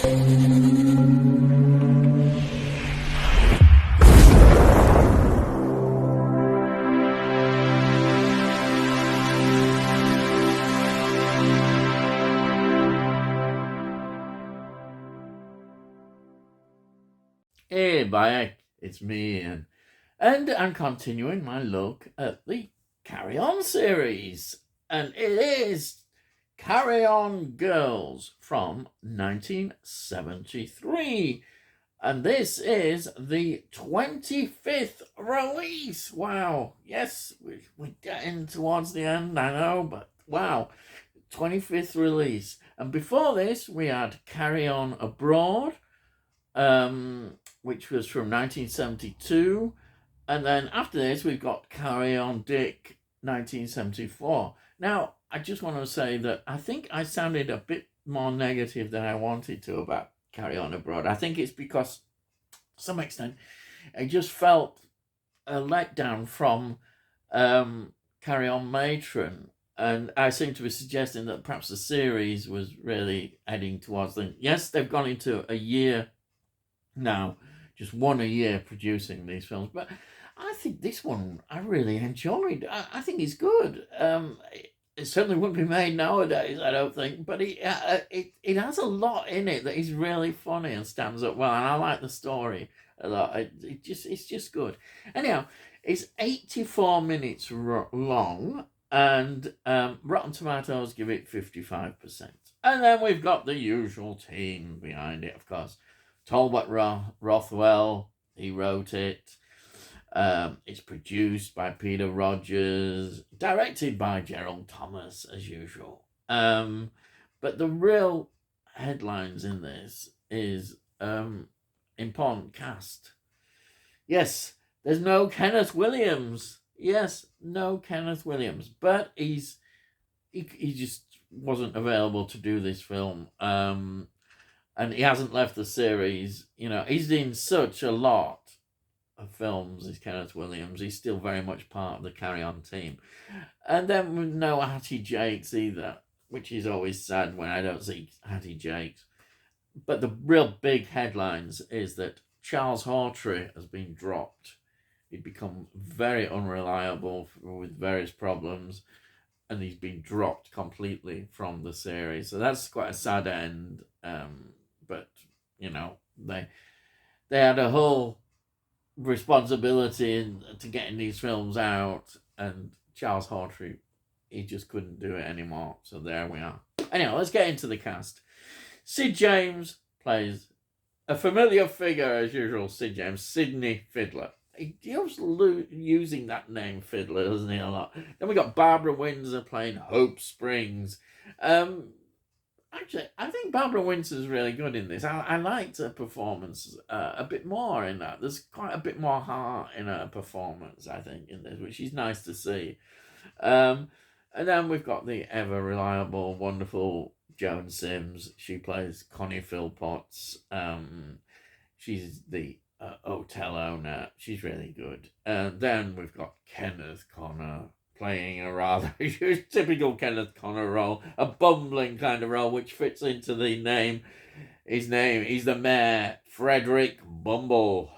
Hey, Bayek, it's me, Ian. And I'm continuing my look at the Carry On series. And it is Carry On Girls from 1973. And this is the 25th release. Wow. Yes, we're getting towards the end, I know, but wow. 25th release. And before this, we had Carry On Abroad, which was from 1972. And then after this, we've got Carry On Dick, 1974. Now, I just want to say that I think I sounded a bit more negative than I wanted to about Carry On Abroad. I think it's because, to some extent, I just felt a letdown from Carry On Matron. And I seem to be suggesting that perhaps the series was really heading towards them. Yes, they've gone into a year now, just one a year producing these films, but I think this one I really enjoyed. I think it's good. It certainly wouldn't be made nowadays, I don't think, but it has a lot in it that is really funny and stands up well, and I like the story a lot. It's just good. Anyhow, it's 84 minutes long, and Rotten Tomatoes give it 55%. And then we've got the usual team behind it, of course. Talbot Rothwell, he wrote it. It's produced by Peter Rogers, directed by Gerald Thomas, as usual. But the real headlines in this is important cast. Yes, there's no Kenneth Williams. Yes, no Kenneth Williams. But he just wasn't available to do this film. And he hasn't left the series. You know, he's in such a lot of films as Kenneth Williams. He's still very much part of the Carry On team. And then with no Hattie Jakes either, which is always sad when I don't see Hattie Jakes. But the real big headlines is that Charles Hawtrey has been dropped. He'd become very unreliable with various problems, and he's been dropped completely from the series. So that's quite a sad end. But you know, they had a whole responsibility to getting these films out, and Charles Hawtrey, he just couldn't do it anymore. So there we are. Anyway, let's get into the cast. Sid James plays a familiar figure as usual. Sid James, Sidney Fiddler. He keeps using that name Fiddler, doesn't he, a lot? Then we got Barbara Windsor playing Hope Springs. Actually, I think Barbara Windsor's really good in this. I liked her performance a bit more in that. There's quite a bit more heart in her performance, I think, in this, which is nice to see. And then we've got the ever reliable, wonderful Joan Sims. She plays Connie Philpotts. She's the hotel owner. She's really good. And then we've got Kenneth Connor playing a rather typical Kenneth Connor role, a bumbling kind of role, which fits into the name. He's the mayor, Frederick Bumble.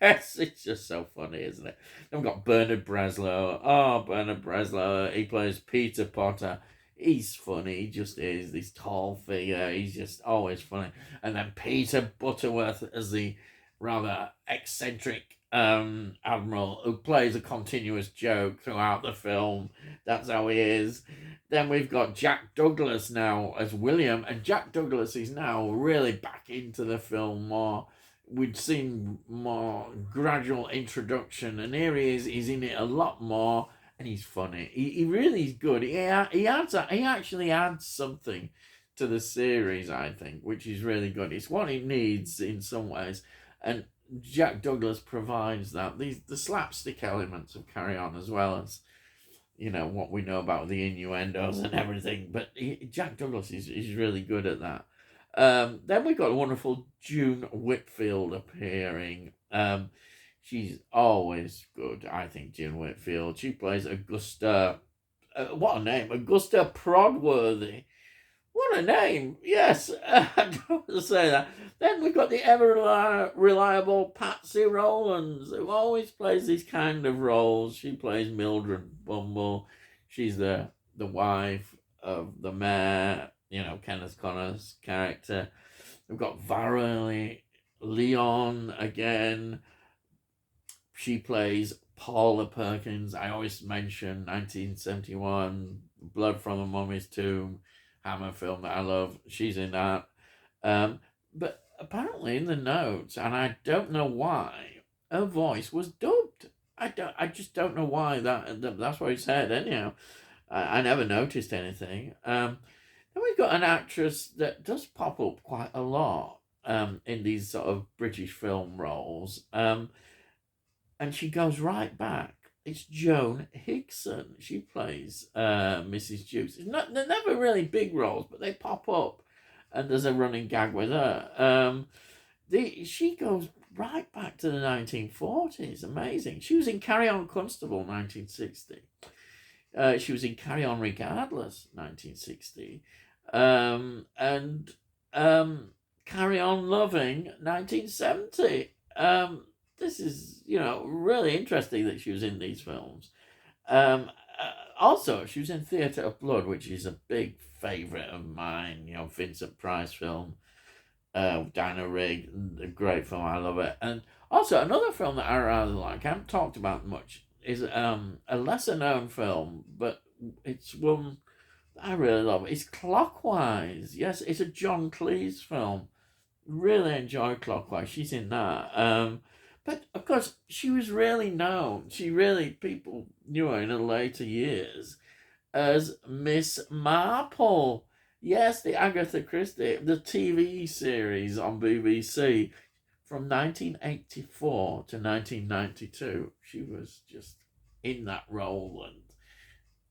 Yes, it's just so funny, isn't it? Then we've got Bernard Breslow. Oh, Bernard Breslow. He plays Peter Potter. He's funny. He just is this tall figure. He's just always funny. And then Peter Butterworth as the rather eccentric admiral who plays a continuous joke throughout the film. That's how he is. Then we've got Jack Douglas now as William, and Jack Douglas is now really back into the film more. We'd seen more gradual introduction, and here he is. He's in it a lot more, and he's funny. He really is good. He actually adds something to the series, I think, which is really good. It's what it needs in some ways. And Jack Douglas provides that. The slapstick elements of Carry On, as well as, you know, what we know about the innuendos and everything. But Jack Douglas is really good at that. Then we've got a wonderful June Whitfield appearing. She's always good, I think, June Whitfield. She plays Augusta. What a name. Augusta Prodworthy. What a name. Yes. I don't to say that. Then we've got the ever reliable Patsy Rowlands, who always plays these kind of roles. She plays Mildred Bumble. She's the wife of the mayor, Kenneth Connor's character. We've got Valerie Leon again. She plays Paula Perkins. I always mention 1971, Blood from a Mummy's Tomb, Hammer film that I love. She's in that. But apparently in the notes, and I don't know why, her voice was dubbed. I just don't know why that's what he said anyhow. I never noticed anything. Then we've got an actress that does pop up quite a lot in these sort of British film roles. And she goes right back. It's Joan Higson. She plays Mrs. Jukes. They're never really big roles, but they pop up. And there's a running gag with her. She goes right back to the 1940s. Amazing. She was in Carry On Constable, 1960. She was in Carry On Regardless, 1960. And Carry On Loving, 1970. This is, really interesting that she was in these films. Also, she was in Theatre of Blood, which is a big favourite of mine. Vincent Price film, Dinah Rigg, a great film. I love it. And also another film that I rather like, I haven't talked about much, is a lesser known film, but it's one I really love. It's Clockwise. Yes, it's a John Cleese film. Really enjoy Clockwise. She's in that. But of course, she was really known. People knew her in her later years as Miss Marple. Yes, the Agatha Christie, the TV series on BBC from 1984 to 1992. She was just in that role and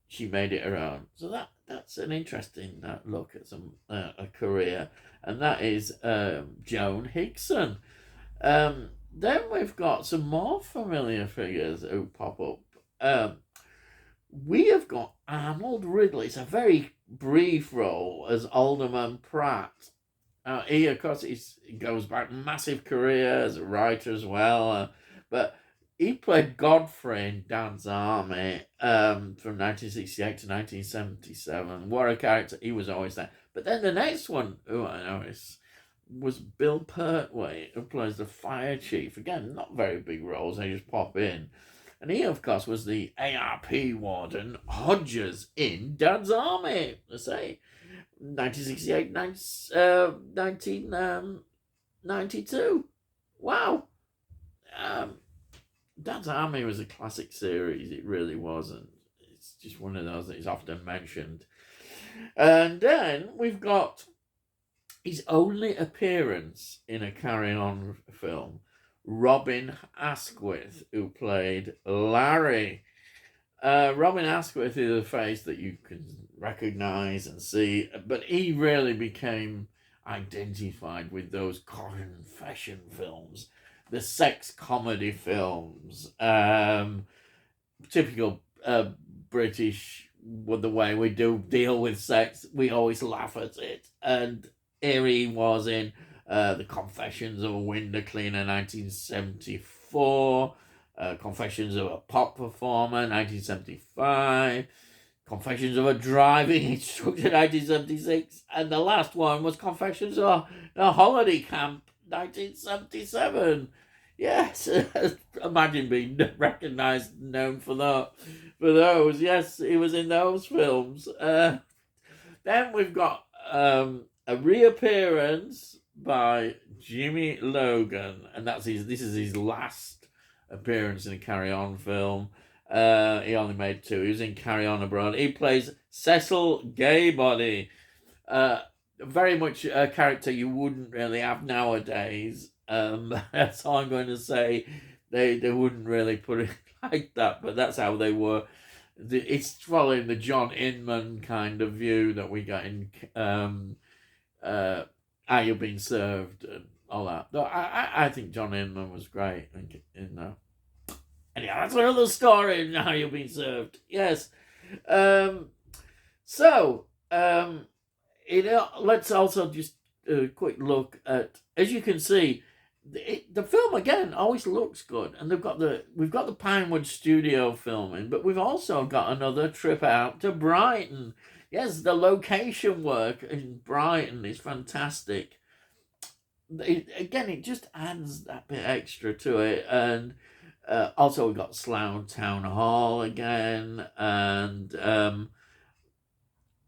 she made it her own. So that's an interesting look at a career. And that is Joan Higson. Then we've got some more familiar figures who pop up. We have got Arnold Ridley. It's a very brief role as Alderman Pratt. He, of course, he goes back, massive career as a writer as well. But he played Godfrey in Dad's Army from 1968 to 1977. What a character. He was always there. But then the next one, who I noticed, was Bill Pertwee, who plays the fire chief. Again, not very big roles, they just pop in. And he, of course, was the ARP warden Hodges in Dad's Army. Let's say 1968, 1992. Wow. Dad's Army was a classic series. It really was. And it's just one of those that is often mentioned. And then we've got his only appearance in a Carry On film, Robin Asquith, who played Larry. Robin Asquith is a face that you can recognise and see, but he really became identified with those confession films, the sex comedy films, typical British, with the way we do deal with sex. We always laugh at it. And here he was in The Confessions of a Window Cleaner, 1974. Confessions of a Pop Performer, 1975. Confessions of a Driving Instructor, 1976. And the last one was Confessions of a Holiday Camp, 1977. Yes, imagine being recognised and known for those. Yes, he was in those films. Then we've got a reappearance by Jimmy Logan, and this is his last appearance in a Carry On film. He only made 2. He was in Carry On Abroad. He plays Cecil Gaybody. Very much a character you wouldn't really have nowadays. That's all I'm going to say. They wouldn't really put it like that, but that's how they were. It's following the John Inman kind of view that we got in Are You Being Served and all that. No, I think John Inman was great. Anyhow, that's another story in How You're Being Served. Yes. Let's also just quick look at, as you can see, the film again always looks good, and we've got the Pinewood studio filming, but we've also got another trip out to Brighton. Yes, the location work in Brighton is fantastic. It just adds that bit extra to it, and also we've got Slough Town Hall again, and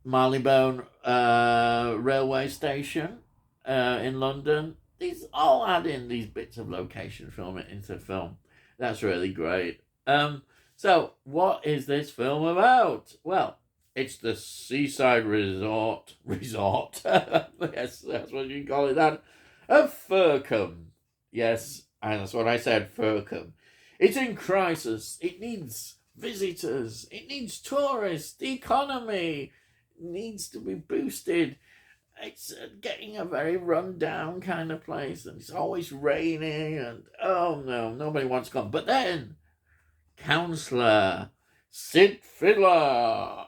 Marylebone railway station in London. These all add in these bits of location filming into film. That's really great. So what is this film about? Well, it's the seaside resort. Yes, that's what you call it. That of Fircombe. Yes, and that's what I said. Fircombe. It's in crisis. It needs visitors. It needs tourists. The economy needs to be boosted. It's getting a very run down kind of place, and it's always raining, and oh no, nobody wants to come. But then, Councillor Sid Fiddler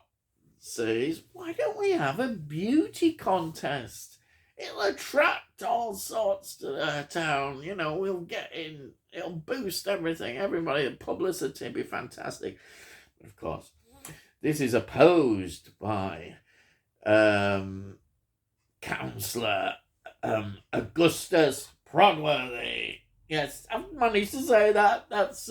says, why don't we have a beauty contest? It'll attract all sorts to the town. We'll get in, it'll boost everything, everybody, the publicity will be fantastic. Of course, this is opposed by Councillor Augustus Prodworthy. Yes, I've managed to say that. That's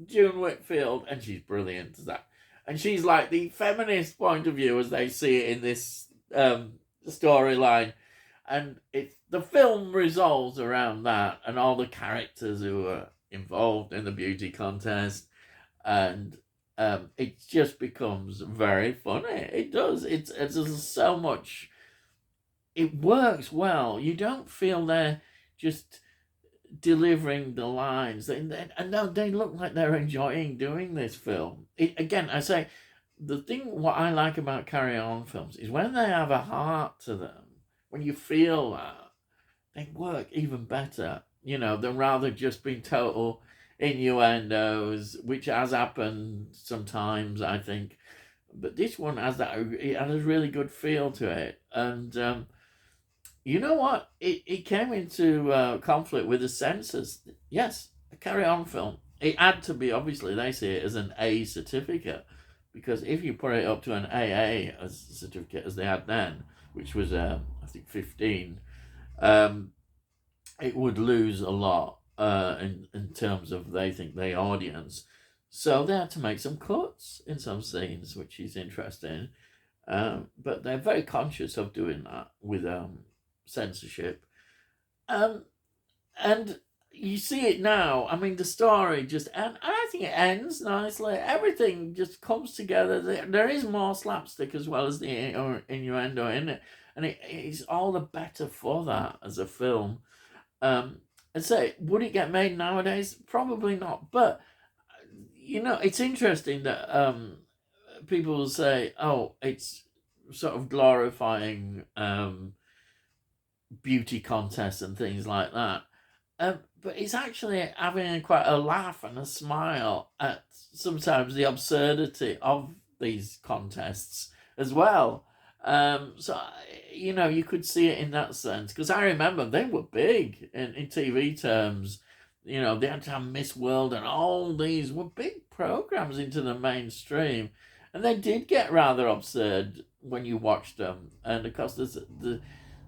June Whitfield, and she's brilliant at that. And she's like the feminist point of view as they see it in this storyline. And the film revolves around that and all the characters who are involved in the beauty contest. And it just becomes very funny. It does. It's so much. It works well. You don't feel they're just delivering the lines, and they look like they're enjoying doing this film. Again, I say, what I like about Carry On films is when they have a heart to them. When you feel that, they work even better. Than rather just being total innuendos, which has happened sometimes, I think. But this one has that. It has a really good feel to it, and you know what? It came into conflict with the censors. Yes, a Carry On film. It had to be, obviously, they see it as an A certificate, because if you put it up to an AA as a certificate as they had then, which was I think 15, it would lose a lot in terms of the audience. So they had to make some cuts in some scenes, which is interesting. But they're very conscious of doing that with censorship. And you see it now. I mean, the story and I think it ends nicely. Everything just comes together. There is more slapstick as well as the innuendo in it, and it's all the better for that as a film. And say, would it get made nowadays? Probably not. But it's interesting that people will say, "Oh, it's sort of glorifying beauty contests and things like that." But it's actually having quite a laugh and a smile at sometimes the absurdity of these contests as well. So, you could see it in that sense. Because I remember they were big in TV terms. They had to have Miss World, and all these were big programs into the mainstream. And they did get rather absurd when you watched them. And of course, there's the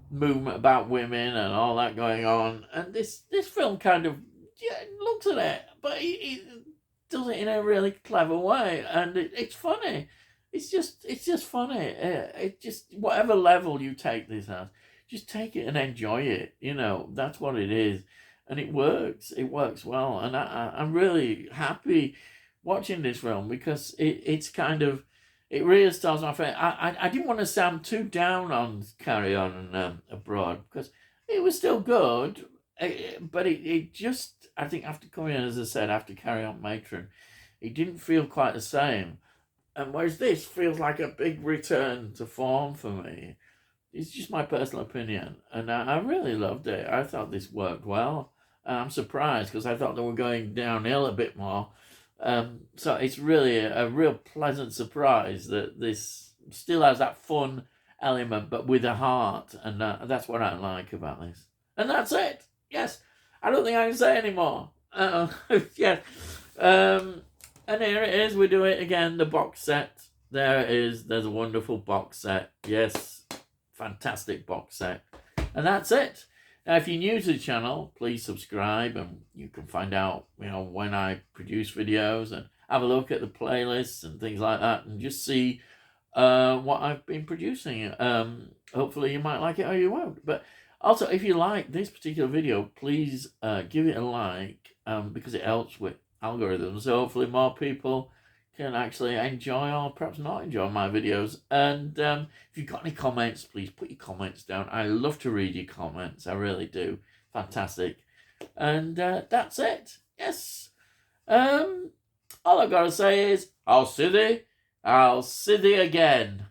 movement about women and all that going on, and this film kind of looks at it, but it does it in a really clever way, and it's funny. It's just funny. It just, whatever level you take this at, just take it and enjoy it. That's what it is, and it works well, and I'm really happy watching this film, because it's kind of, it really stars my face. I didn't want to sound too down on Carry On Abroad, because it was still good, but it just, I think after coming in, as I said, after Carry On Matron, it didn't feel quite the same. And whereas this feels like a big return to form for me. It's just my personal opinion, and I really loved it. I thought this worked well. I'm surprised, because I thought they were going downhill a bit more. So it's really a real pleasant surprise that this still has that fun element, but with a heart, and that's what I like about this. And that's it. Yes, I don't think I can say anymore. Yeah. And here it is. We do it again. The box set. There it is. There's a wonderful box set. Yes, fantastic box set. And that's it. Now, if you're new to the channel, please subscribe, and you can find out, when I produce videos, and have a look at the playlists and things like that, and just see what I've been producing. Hopefully you might like it, or you won't. But also, if you like this particular video, please give it a like, because it helps with algorithms. So hopefully more people can actually enjoy, or perhaps not enjoy, my videos. And if you've got any comments, please put your comments down. I love to read your comments. I really do. Fantastic. And that's it. Yes. All I've got to say is, I'll see thee again.